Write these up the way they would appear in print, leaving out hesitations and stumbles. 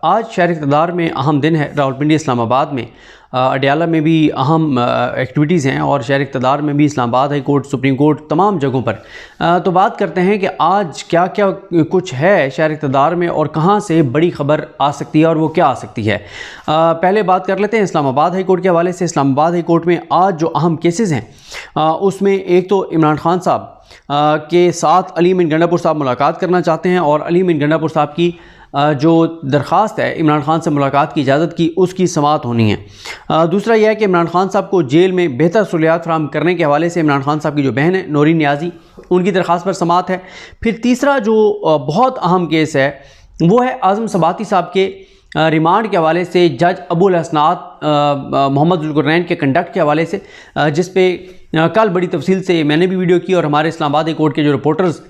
आज शहर इक़्तिदार में अहम दिन है। रावलपिंडी इस्लामाबाद में अडयाला में भी अहम एक्टिविटीज़ हैं और शहर इक़्तिदार में भी Islamabad high court, supreme court, तमाम जगहों पर। तो बात करते हैं कि आज क्या क्या कुछ है शहर इक़्तिदार में और कहां से बड़ी ख़बर आ सकती है और वो क्या आ सकती है। पहले बात कर लेते हैं इस्लामाबाद हाई कोर्ट के हवाले से। इस्लामाबाद हाई कोर्ट में आज जो अहम केसेस हैं उसमें एक तो इमरान खान साहब के साथ अली अमीन गंडापुर साहब मुलाकात करना चाहते हैं और अली अमीन गंडापुर साहब की जो दरख्वास्त है इमरान खान से मुलाकात की इजाज़त की, उसकी समाअत होनी है। दूसरा यह है कि इमरान खान साहब को जेल में बेहतर सहूलियात फराहम करने के हवाले से इमरान खान साहब की जो बहन है नौरीन नियाज़ी, उनकी दरख्वास्त पर समाअत है। फिर तीसरा जो बहुत अहम केस है वो है आज़म सबाती साहब के रिमांड के हवाले से जज अबुल हसनात मोहम्मद ज़ुल्क़रनैन के कंडक्ट के हवाले से, जिस पे कल बड़ी तफसील से मैंने भी वीडियो की और हमारे इस्लामाबाद हाई कोर्ट के जो रिपोर्टर्स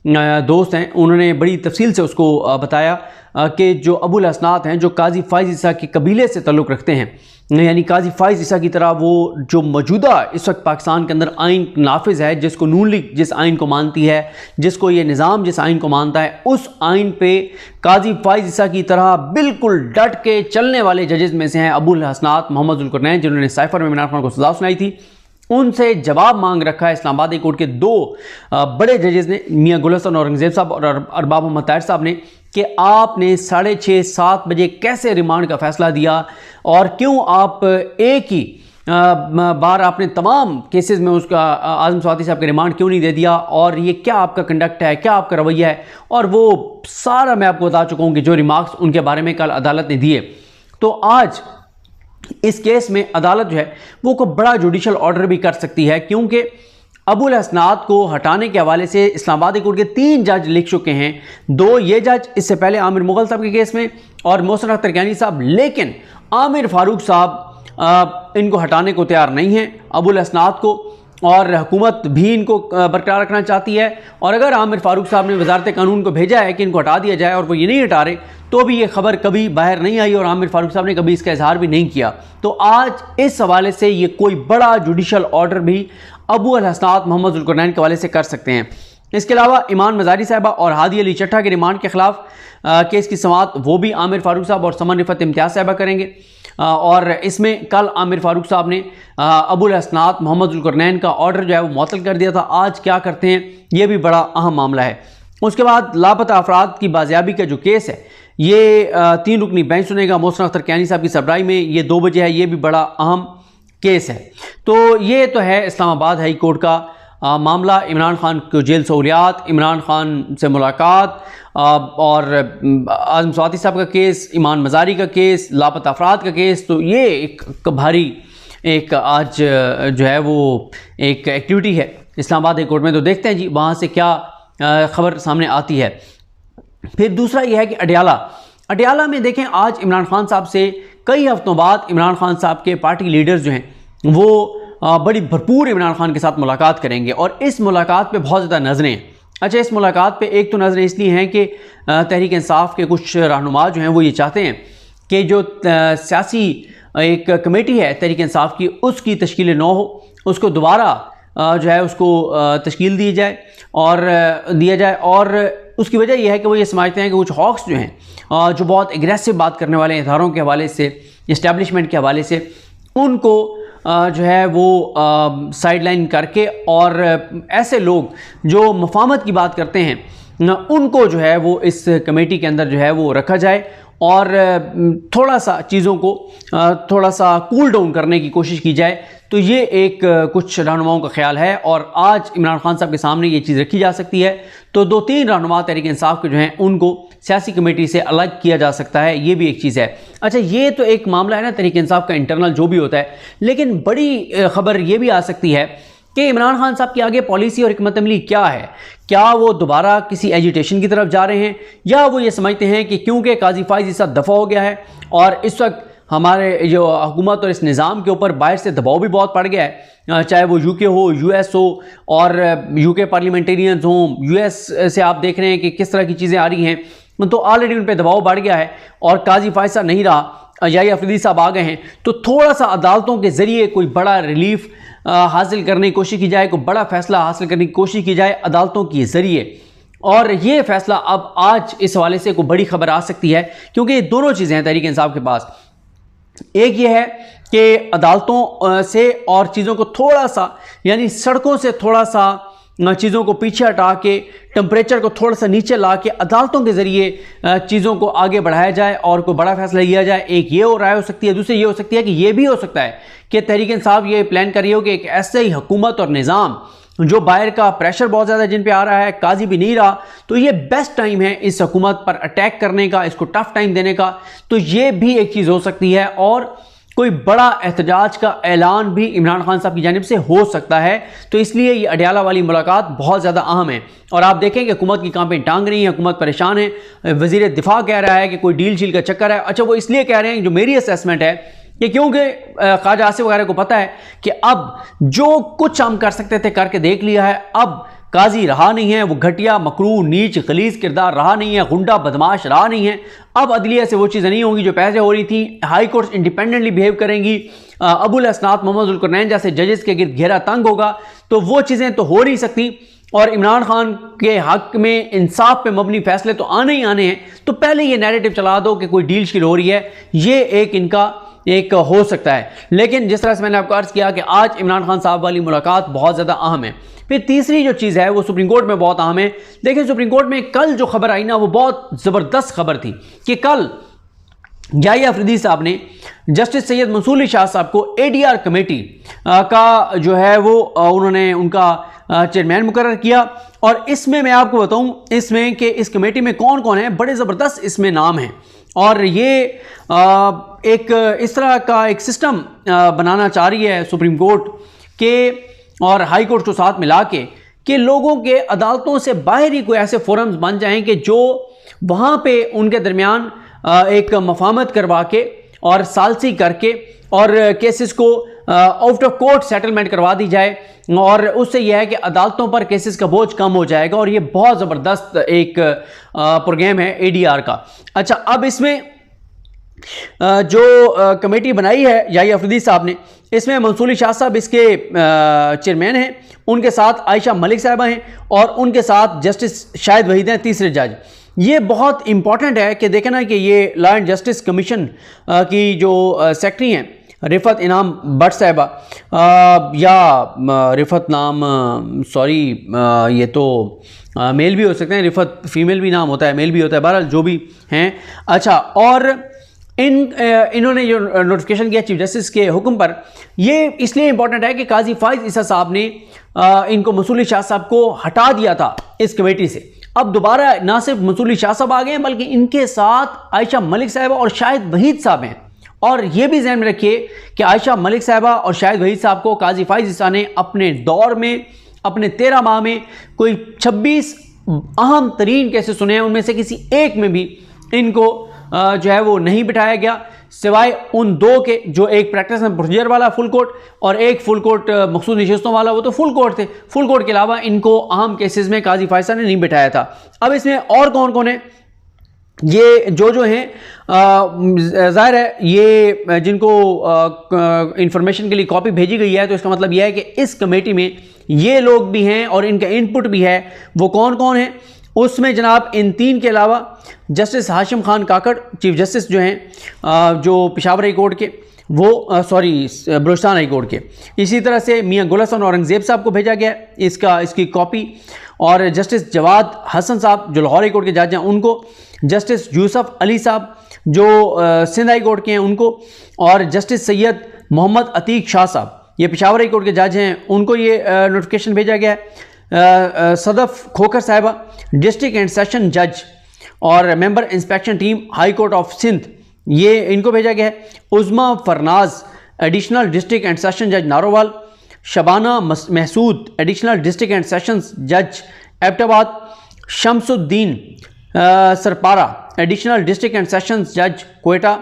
दोस्त हैं उन्होंने बड़ी तफसील से उसको बताया कि जो अबुल हसनात हैं जो काजी फ़ाइज़ ईसा के कबीले से ताल्लुक़ रखते हैं, यानी काजी फ़ाइज़ ईसा की तरह वो जो मौजूदा इस वक्त पाकिस्तान के अंदर आइन नाफिज है, जिसको नून लीग जिस आइन को मानती है, जिसको ये निज़ाम जिस आइन को मानता है, उस आइन पे काजी फ़ाइज़ ईसा की तरह बिल्कुल डट के चलने वाले जजेज़ में से हैं अबुल हसनात मोहम्मद ज़ुल्क़रनैन, जिन्होंने साइफ़र में इमरान खान को सज़ा सुनाई थी। उनसे जवाब मांग रखा है इस्लामाबाद हाई कोर्ट के दो बड़े जजेज़ ने, मियाँ गुल हसन औरंगज़ेब साहब और अरबाब मोहम्मद ताहिर साहब ने, कि आपने 6:30-7 बजे कैसे रिमांड का फ़ैसला दिया और क्यों आप एक ही बार आपने तमाम केसेस में उसका आज़म सबाती साहब का रिमांड क्यों नहीं दे दिया, और ये क्या आपका कंडक्ट है, क्या आपका रवैया है। और वो सारा मैं आपको बता चुका हूँ कि जो रिमार्क्स उनके बारे में कल अदालत ने दिए। तो आज इस केस में अदालत जो है वो को बड़ा जुडिशल ऑर्डर भी कर सकती है, क्योंकि अबुल हसनात को हटाने के हवाले से इस्लामाबाद हाई कोर्ट के 3 जज लिख चुके हैं। 2 ये जज इससे पहले आमिर मुगल साहब के केस में और मोहसिन अख्तर कैनी साहब, लेकिन आमिर फारूक साहब इनको हटाने को तैयार नहीं हैं अबुल हसनात को, और हुकूमत भी इनको बरकरार रखना चाहती है। और अगर आमिर फारूक साहब ने वजारत कानून को भेजा है कि इनको हटा दिया जाए और वो ये नहीं हटा रहे, तो भी ये खबर कभी बाहर नहीं आई और आमिर फारूक साहब ने कभी इसका इजहार भी नहीं किया। तो आज इस हवाले से ये कोई बड़ा जुडिशल ऑर्डर भी अबुल हसनात मोहम्मद ज़ुल्क़रनैन के हवाले से कर सकते हैं। इसके अलावा ईमान मज़ारी साहबा और हादी अली चट्टा के रिमांड के खिलाफ केस की समाअत वो भी आमिर फारूक साहब और समन रिफत इम्तियाज़ साहबा करेंगे। और इसमें कल आमिर फारूक साहब ने अबुल हसनात मोहम्मद ज़ुल्क़रनैन का ऑर्डर जो है वो मुअत्तल कर दिया था। आज क्या करते हैं, ये भी बड़ा अहम मामला है। उसके बाद लापता अफराद की बाजियाबी का जो केस है ये 3 रुकनी बेंच सुनेगा मोहसिन अख्तर कैनी साहब की सरबराही में, ये 2 बजे है। ये भी बड़ा अहम केस है। तो ये तो है इस्लामाबाद हाई कोर्ट का मामला। इमरान खान को जेल सहूलियात, इमरान खान से मुलाकात और आज़म सबाती साहब का केस, ईमान मज़ारी का केस, लापता अफराद का केस। तो ये एक भारी एक आज जो है वो एक एक्टिविटी है इस्लामाबाद हाई कोर्ट में। तो देखते हैं जी वहाँ से क्या खबर सामने आती है। फिर दूसरा यह है कि अडयाला में देखें, आज इमरान खान साहब से कई हफ्तों बाद इमरान खान साहब के पार्टी लीडर्स जो हैं वो बड़ी भरपूर इमरान खान के साथ मुलाकात करेंगे और इस मुलाकात पे बहुत ज़्यादा नज़रें हैं। अच्छा, इस मुलाकात पे एक तो नज़रें इसलिए हैं कि तहरीक इंसाफ के कुछ रहनुमा जो हैं वो ये चाहते हैं कि जो सियासी एक कमेटी है तहरीक इंसाफ की, उसकी तश्कील नौ हो, उसको दोबारा जो है उसको तश्कील दी जाए और दिया जाए। और उसकी वजह यह है कि वो ये समझते हैं कि कुछ हॉक्स जो हैं जो बहुत एग्रेसिव बात करने वाले इदारों के हवाले से, इस्टेब्लिशमेंट के हवाले से, उनको जो है वो साइडलाइन करके और ऐसे लोग जो मुफाहमत की बात करते हैं उनको जो है वो इस कमेटी के अंदर जो है वो रखा जाए और थोड़ा सा चीज़ों को थोड़ा सा कूल डाउन करने की कोशिश की जाए। तो ये एक कुछ रहनुमाओं का ख्याल है और आज इमरान खान साहब के सामने ये चीज़ रखी जा सकती है। तो 2-3 रहनुमा तहरीक इंसाफ के जो हैं उनको सियासी कमेटी से अलग किया जा सकता है, ये भी एक चीज़ है। अच्छा, ये तो एक मामला है ना तहरीक इंसाफ का इंटरनल जो भी होता है, लेकिन बड़ी खबर ये भी आ सकती है कि इमरान खान साहब की आगे पॉलिसी और हिकमत अमली क्या है। क्या वो दोबारा किसी एजिटेशन की तरफ जा रहे हैं, या वो ये समझते हैं कि क्योंकि काजी फ़ाइज़ ईसा दफ़ा हो गया है और इस वक्त हमारे जो हुकूमत और इस निज़ाम के ऊपर बाहर से दबाव भी बहुत पड़ गया है, चाहे वो यूके हो, यूएस हो, और यूके पार्लियामेंटेरियंस हों, यूएस से आप देख रहे हैं कि किस तरह की चीज़ें आ रही हैं, तो ऑलरेडी उन पर दबाव बढ़ गया है और काजी फ़ाइज़ साहब नहीं रहा, याहिया अफरीदी साहब आ गए हैं। तो थोड़ा सा अदालतों के ज़रिए कोई बड़ा रिलीफ हासिल करने की कोशिश की जाए, कोई बड़ा फैसला हासिल करने की कोशिश की जाए अदालतों के ज़रिए। और ये फैसला अब आज इस हवाले से कोई बड़ी खबर आ सकती है, क्योंकि ये दोनों चीज़ें हैं तहरीक इंसाफ के पास। एक ये है कि अदालतों से और चीज़ों को थोड़ा सा, यानी सड़कों से थोड़ा सा चीज़ों को पीछे हटा के, टेम्परेचर को थोड़ा सा नीचे ला के अदालतों के ज़रिए चीज़ों को आगे बढ़ाया जाए और कोई बड़ा फैसला लिया जाए। एक ये राय हो सकती है। दूसरी ये हो सकती है कि ये भी हो सकता है कि तहरीक इंसाफ ये प्लान कर रही हो कि एक ऐसे ही हुकूमत और निज़ाम जो बाहर का प्रेशर बहुत ज़्यादा जिन पे आ रहा है, काजी भी नहीं रहा, तो ये बेस्ट टाइम है इस हुकूमत पर अटैक करने का, इसको टफ टाइम देने का। तो ये भी एक चीज़ हो सकती है और कोई बड़ा एहतजाज का ऐलान भी इमरान खान साहब की जानिब से हो सकता है। तो इसलिए ये अडियाला वाली मुलाकात बहुत ज़्यादा अहम है। और आप देखें कि हुकूमत की कांपें टांग रही है, हुकूमत परेशान है। वज़ीर दिफा कह रहा है कि कोई डील शील का चक्कर है। अच्छा, वो इसलिए कह रहे हैं, जो मेरी असेसमेंट है कि क्योंकि ख्वाजा आसिफ वगैरह को पता है कि अब जो कुछ हम कर सकते थे करके देख लिया है, अब काजी रहा नहीं है, वो घटिया मकरू नीच खलीस किरदार रहा नहीं है, गुंडा बदमाश रहा नहीं है। अब अदलिया से वो चीज़ें नहीं होंगी जो पहले हो रही थी। हाई कोर्ट इंडिपेंडेंटली बिहेव करेंगी, अबुल हसनात मोहम्मद जुल्करनैन जैसे जजेस के गिर्द घेरा तंग होगा, तो वो चीज़ें तो हो नहीं सकती। और इमरान खान के हक में इंसाफ पे मबनी फैसले तो आने ही आने हैं। तो पहले ये नैरेटिव चला दो कि कोई डील शील हो रही है, ये एक इनका एक हो सकता है। लेकिन जिस तरह से मैंने आपको अर्ज़ किया कि आज इमरान खान साहब वाली मुलाकात बहुत ज़्यादा अहम है। फिर तीसरी जो चीज़ है वो सुप्रीम कोर्ट में बहुत अहम है। देखिए, सुप्रीम कोर्ट में कल जो खबर आई ना, वो बहुत ज़बरदस्त खबर थी कि कल याहिया अफरीदी साहब ने जस्टिस सैयद मंसूर अली शाह साहब को ADR कमेटी का जो है वो उन्होंने उनका चेयरमैन मुकर्रर किया। और इसमें मैं आपको बताऊं इसमें कि इस कमेटी में कौन कौन है, बड़े ज़बरदस्त इसमें नाम हैं। और ये एक इस तरह का एक सिस्टम बनाना चाह रही है सुप्रीम कोर्ट के और हाई कोर्ट को साथ मिला के कि लोगों के अदालतों से बाहर ही कोई ऐसे फोरम्स बन जाएं कि जो वहाँ पे उनके दरमियान एक मफाहमत करवा के और सालसी करके और केसेस को आउट ऑफ कोर्ट सेटलमेंट करवा दी जाए। और उससे यह है कि अदालतों पर केसेस का बोझ कम हो जाएगा। और ये बहुत ज़बरदस्त एक प्रोग्राम है ADR का। अच्छा, अब इसमें जो कमेटी बनाई है याहिया अफरीदी साहब ने, इसमें मंसूर अली शाह साहब इसके चेयरमैन हैं, उनके साथ आयशा मलिक साहिबा हैं और उनके साथ जस्टिस शाहिद वहीद हैं, तीसरे जज। ये बहुत इंपॉर्टेंट है कि देखें ना कि ये लॉ एंड जस्टिस कमीशन की जो सेक्रेटरी हैं रिफत इनाम भट्ट साहिबा, या रिफत नाम सॉरी ये तो मेल भी हो सकते हैं, रिफत फीमेल भी नाम होता है, मेल भी होता है, बहरहाल जो भी हैं। अच्छा, और इन्होंने जो नोटिफिकेशन किया चीफ जस्टिस के हुक्म पर, ये इसलिए इंपॉर्टेंट है कि काजी फाइज ईसा साहब ने इनको मंसूर अली शाह साहब को हटा दिया था इस कमेटी से। अब दोबारा ना सिर्फ मंसूर अली शाह साहब आ गए हैं, बल्कि इनके साथ आयशा मलिक साहिबा और शाहिद वहीद साहब हैं। और ये भी ध्यान में रखिए कि आयशा मलिक साहिबा और शाहिद वहीद साहब को काजी फाइज ईसा ने अपने दौर में, अपने 13 माह में कोई 26 अहम तरीन केसेस सुने हैं, उनमें से किसी एक में भी इनको जो है वो नहीं बिठाया गया, सिवाय उन दो के, जो एक प्रैक्टिस एंड प्रोसीजर वाला फुल कोर्ट और एक फुल कोर्ट मखसूस नशिस्तों वाला, वो तो फुल कोर्ट थे। फुल कोर्ट के अलावा इनको अहम केसेस में काजी फाइज ने नहीं बिठाया था। अब इसमें और कौन कौन है, ये जो हैं ज़ाहिर है ये जिनको इंफॉर्मेशन के लिए कॉपी भेजी गई है, तो इसका मतलब यह है कि इस कमेटी में ये लोग भी हैं और इनका इनपुट भी है। वो कौन कौन है उसमें जनाब, इन तीन के अलावा जस्टिस हाशिम खान काकड़ चीफ जस्टिस जो हैं जो पेशावर हाई कोर्ट के, वो बलूचिस्तान हाई कोर्ट के, इसी तरह से मियां गुल हसन औरंगज़ेब साहब को भेजा गया इसकी कॉपी, और जस्टिस जवाद हसन साहब जो लाहौर हाई कोर्ट के जज हैं उनको, जस्टिस यूसुफ अली साहब जो सिंध हाई कोर्ट के हैं उनको, और जस्टिस सैयद मोहम्मद अतीक शाह साहब ये पेशावर हाई कोर्ट के जज हैं, उनको ये नोटिफिकेशन भेजा गया है। सदफ खोखर साहिबा डिस्ट्रिक्ट एंड सेशन जज और member inspection team high court of Sindh, ये इनको भेजा गया है। उज़मा Farnaz additional district and session जज Narowal, Shabana Mehsud additional district and sessions जज Abbottabad, Shamsuddin Sarpara additional district and sessions जज कोयटा,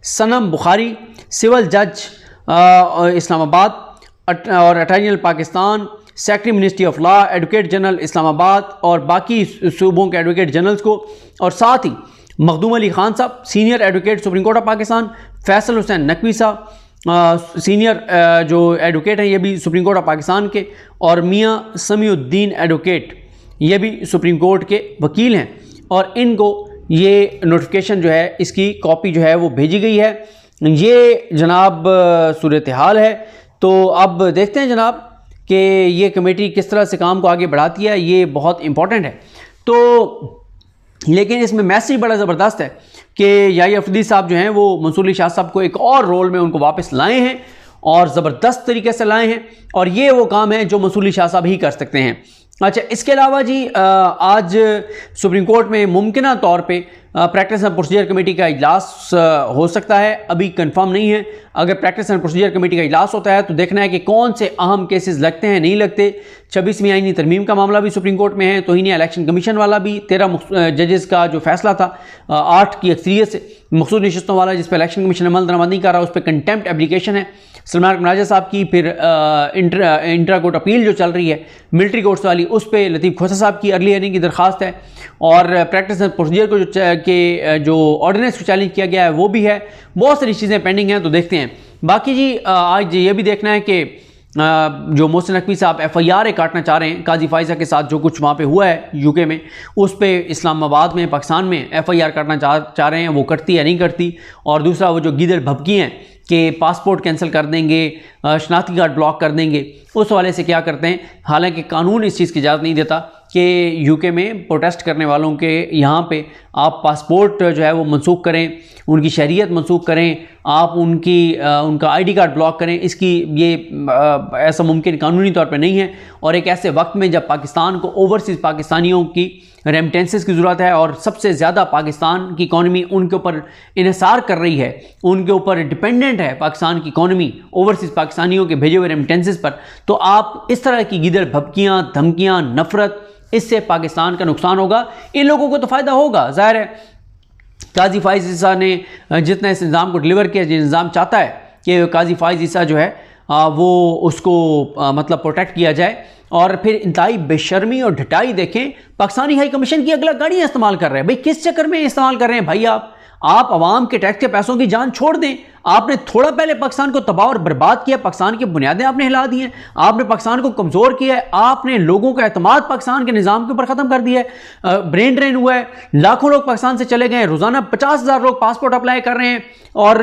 सनम बुखारी सिविल जज इस्लामाबाद और attorney general Pakistan, secretary ministry of law, advocate general Islamabad और बाकी सूबों के एडवोकेट जनरल्स को, और साथ ही मखदूम अली खान साहब senior advocate supreme court of Pakistan, Faisal Hussain Naqvi साहब सीनियर जो एडवोकेट हैं ये भी सुप्रीम कोर्ट ऑफ पाकिस्तान के, और मियां समीउद्दीन एडवोकेट ये भी सुप्रीम कोर्ट के वकील हैं और इनको ये नोटिफिकेशन जो है इसकी कॉपी जो है वो भेजी गई है। ये जनाब सूरत हाल है। तो अब देखते हैं जनाब कि ये कमेटी किस तरह से काम को आगे बढ़ाती है, ये बहुत इम्पॉर्टेंट है। तो लेकिन इसमें मैसेज बड़ा ज़बरदस्त है कि याहिया अफरीदी साहब जो हैं वो मंसूर अली शाह साहब को एक और रोल में उनको वापस लाए हैं और ज़बरदस्त तरीके से लाए हैं और ये वो काम है जो मंसूर अली शाह साहब ही कर सकते हैं। अच्छा, इसके अलावा जी आज सुप्रीम कोर्ट में मुमकिन तौर पे प्रैक्टिस एंड प्रोसीजर कमेटी का इजलास हो सकता है, अभी कंफर्म नहीं है। अगर प्रैक्टिस एंड प्रोसीजर कमेटी का इजलास होता है तो देखना है कि कौन से अहम केसेस लगते हैं, नहीं लगते। 26वीं आईनी तरमीम का मामला भी सुप्रीम कोर्ट में है, तौहीन इलेक्शन कमीशन वाला भी, 13 जजेस का जो फैसला था 8 की अक्सरियत से मखसूस नशिस्तों वाला जिस पर इलेक्शन कमीशन अमल दरामद नहीं कर रहा, उस पर कंटेम्प्ट एप्लीकेशन है सलमान राजा साहब की। फिर इंट्रा कोर्ट अपील जो चल रही है मिलिट्री कोर्ट्स वाली, उस पर लतीफ़ खोसा साहब की अर्ली हियरिंग की दरख्वास्त है और प्रैक्टिस एंड प्रोसीजर को जो ऑर्डिनेंस को चैलेंज किया गया है वो भी है। बहुत सारी चीज़ें पेंडिंग हैं, तो देखते हैं। बाकी जी आज ये भी देखना है कि जो मोहसिन नकवी साहब FIR काटना चाह रहे हैं काजी फाइजा के साथ, जो कुछ वहाँ पे हुआ है UK में, उस पर इस्लामाबाद में पाकिस्तान में FIR काटना चाह रहे हैं, वो कटती या नहीं करती। और दूसरा वो जो गीदड़ भभकी हैं कि पासपोर्ट कैंसिल कर देंगे, शनाख्ती कार्ड ब्लॉक कर देंगे, उस हवाले से क्या करते हैं। हालांकि कानून इस चीज़ की इजाज़त नहीं देता कि UK में प्रोटेस्ट करने वालों के यहाँ पे आप पासपोर्ट जो है वो मनसूख करें, उनकी शहरियत मनसूख करें, आप उनका ID कार्ड ब्लॉक करें। इसकी ये ऐसा मुमकिन कानूनी तौर पे नहीं है। और एक ऐसे वक्त में जब पाकिस्तान को ओवरसीज़ पाकिस्तानियों की रेमिटेंसेस की ज़रूरत है और सबसे ज़्यादा पाकिस्तान की इकॉनमी उनके ऊपर इन्हिसार कर रही है, उनके ऊपर डिपेंडेंट है पाकिस्तान की इकॉनमी ओवरसीज़ पाकिस्तानियों के भेजे हुए रेमिटेंसेस पर, तो आप इस तरह की गीदड़ भभकियाँ, धमकियाँ, नफरत, इससे पाकिस्तान का नुकसान होगा। इन लोगों को तो फ़ायदा होगा, ज़ाहिर है। काजी फाइज ईसा ने जितना इस निज़ाम को डिलीवर किया, जो निज़ाम चाहता है कि काजी फाइज ईसा जो है वो उसको मतलब प्रोटेक्ट किया जाए, और फिर इंतहाई बेशर्मी और ढटाई देखें। पाकिस्तानी हाई कमीशन की अगला गाड़ियाँ इस्तेमाल कर रहे हैं। भाई किस चक्कर में इस्तेमाल कर रहे हैं भाई? आप अवाम के टैक्स के पैसों की जान छोड़ दें। आपने थोड़ा पहले पाकिस्तान को तबाह और बर्बाद किया, पाकिस्तान की बुनियादें आपने हिला दी हैं, आपने पाकिस्तान को कमज़ोर किया है, आपने लोगों का एतमाद पाकिस्तान के निज़ाम के ऊपर ख़त्म कर दिया है, ब्रेन ड्रेन हुआ है, लाखों लोग पाकिस्तान से चले गए हैं, रोज़ाना 50,000 लोग पासपोर्ट अप्लाई कर रहे हैं और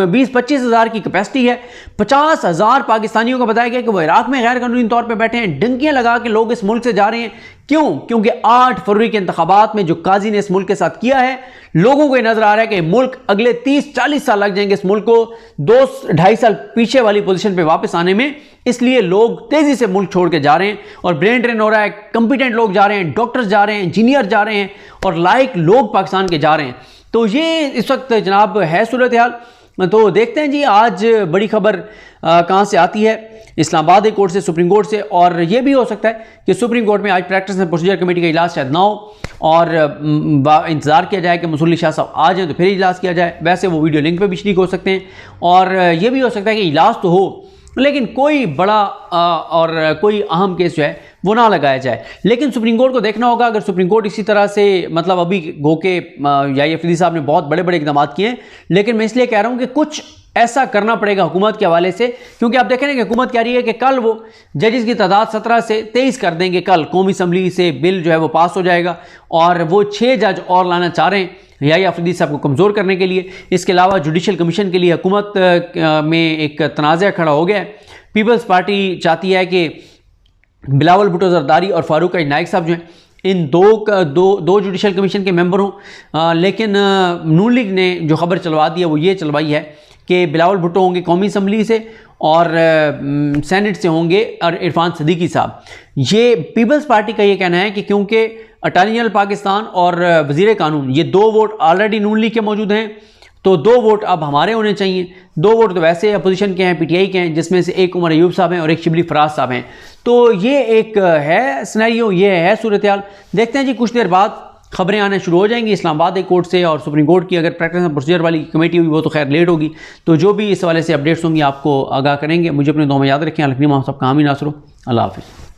20-25 हज़ार की कैपेसिटी है। 50,000 पाकिस्तानियों को बताया गया कि वो इराक में गैर कानूनी तौर पर बैठे हैं, डंकियाँ लगा के लोग इस मुल्क से जा रहे हैं। क्यों? क्योंकि 8 फरवरी के इंतखाबात में जो काजी ने इस मुल्क के साथ किया है, लोगों को नजर आ रहा है कि मुल्क अगले 30-40 साल लग जाएंगे इस मुल्क को 2-2.5 साल पीछे वाली पोजीशन पे वापस आने में। इसलिए लोग तेजी से मुल्क छोड़ के जा रहे हैं और ब्रेन ड्रेन हो रहा है। कंपिटेंट लोग जा रहे हैं, डॉक्टर्स जा रहे हैं, इंजीनियर जा रहे हैं और लायक लोग पाकिस्तान के जा रहे हैं। तो ये इस वक्त जनाब है सूरत हाल। तो देखते हैं जी आज बड़ी खबर कहाँ से आती है, इस्लामाबाद कोर्ट से, सुप्रीम कोर्ट से। और ये भी हो सकता है कि सुप्रीम कोर्ट में आज प्रैक्टिस एंड प्रोसीजर कमेटी का इजलास शायद ना हो और इंतज़ार किया जाए कि मंसूर अली शाह साहब आ जाएँ तो फिर इजलास किया जाए। वैसे वो वीडियो लिंक पे भी शरीक हो सकते हैं। और ये भी हो सकता है कि इजलास तो हो लेकिन कोई बड़ा और कोई अहम केस जो है वो ना लगाया जाए। लेकिन सुप्रीम कोर्ट को देखना होगा, अगर सुप्रीम कोर्ट इसी तरह से मतलब अभी गो के याहिया अफरीदी साहब ने बहुत बड़े बड़े इक़दाम किए हैं, लेकिन मैं इसलिए कह रहा हूँ कि कुछ ऐसा करना पड़ेगा हुकूमत के हवाले से। क्योंकि आप देखें ना कि हुकूमत कह रही है कि कल वो जजेस की तादाद 17 से 23 कर देंगे, कल कौमी असम्बली से बिल जो है वो पास हो जाएगा और वो 6 जज और लाना चाह रहे हैं याहिया अफरीदी साहब को कमज़ोर करने के लिए। इसके अलावा जुडिशल कमीशन के लिए हुकूमत में एक तनाज़ा खड़ा हो गया है। पीपल्स पार्टी चाहती है कि बिलावल भुट्टो जरदारी और फारूक नाइक साहब जो हैं इन दो जुडिशल कमीशन के मेंबर हों। लेकिन नून लीग ने जो खबर चलवा दी है वो ये चलवाई है कि बिलावल भुट्टो होंगे कौमी असम्बली से और सेनेट से होंगे और इरफान सदीकी साहब। ये पीपल्स पार्टी का ये कहना है कि क्योंकि अटॉर्नी जनरल पाकिस्तान और वज़ीर कानून ये 2 वोट ऑलरेडी नून लीग के मौजूद हैं, तो 2 वोट अब हमारे होने चाहिए। 2 वोट तो वैसे अपोजिशन के हैं, PTI के हैं, जिसमें से एक उमर अयूब साहब हैं और एक शिबली फराज साहब हैं। तो ये एक है सिनेरियो, ये है सूरत हाल। देखते हैं जी कुछ देर बाद खबरें आना शुरू हो जाएंगी इस्लामाबाद कोर्ट से और सुप्रीम कोर्ट की। अगर प्रैक्टिस एंड प्रोसीजर वाली कमेटी हुई वो तो खैर लेट होगी, तो जो भी इस हवाले से अपडेट्स होंगी आपको आगाह करेंगे। मुझे अपने दुआ में याद रखें। अलखनी मोहम्मद साहब का हामी नासरो। अल्लाह हाफिज़।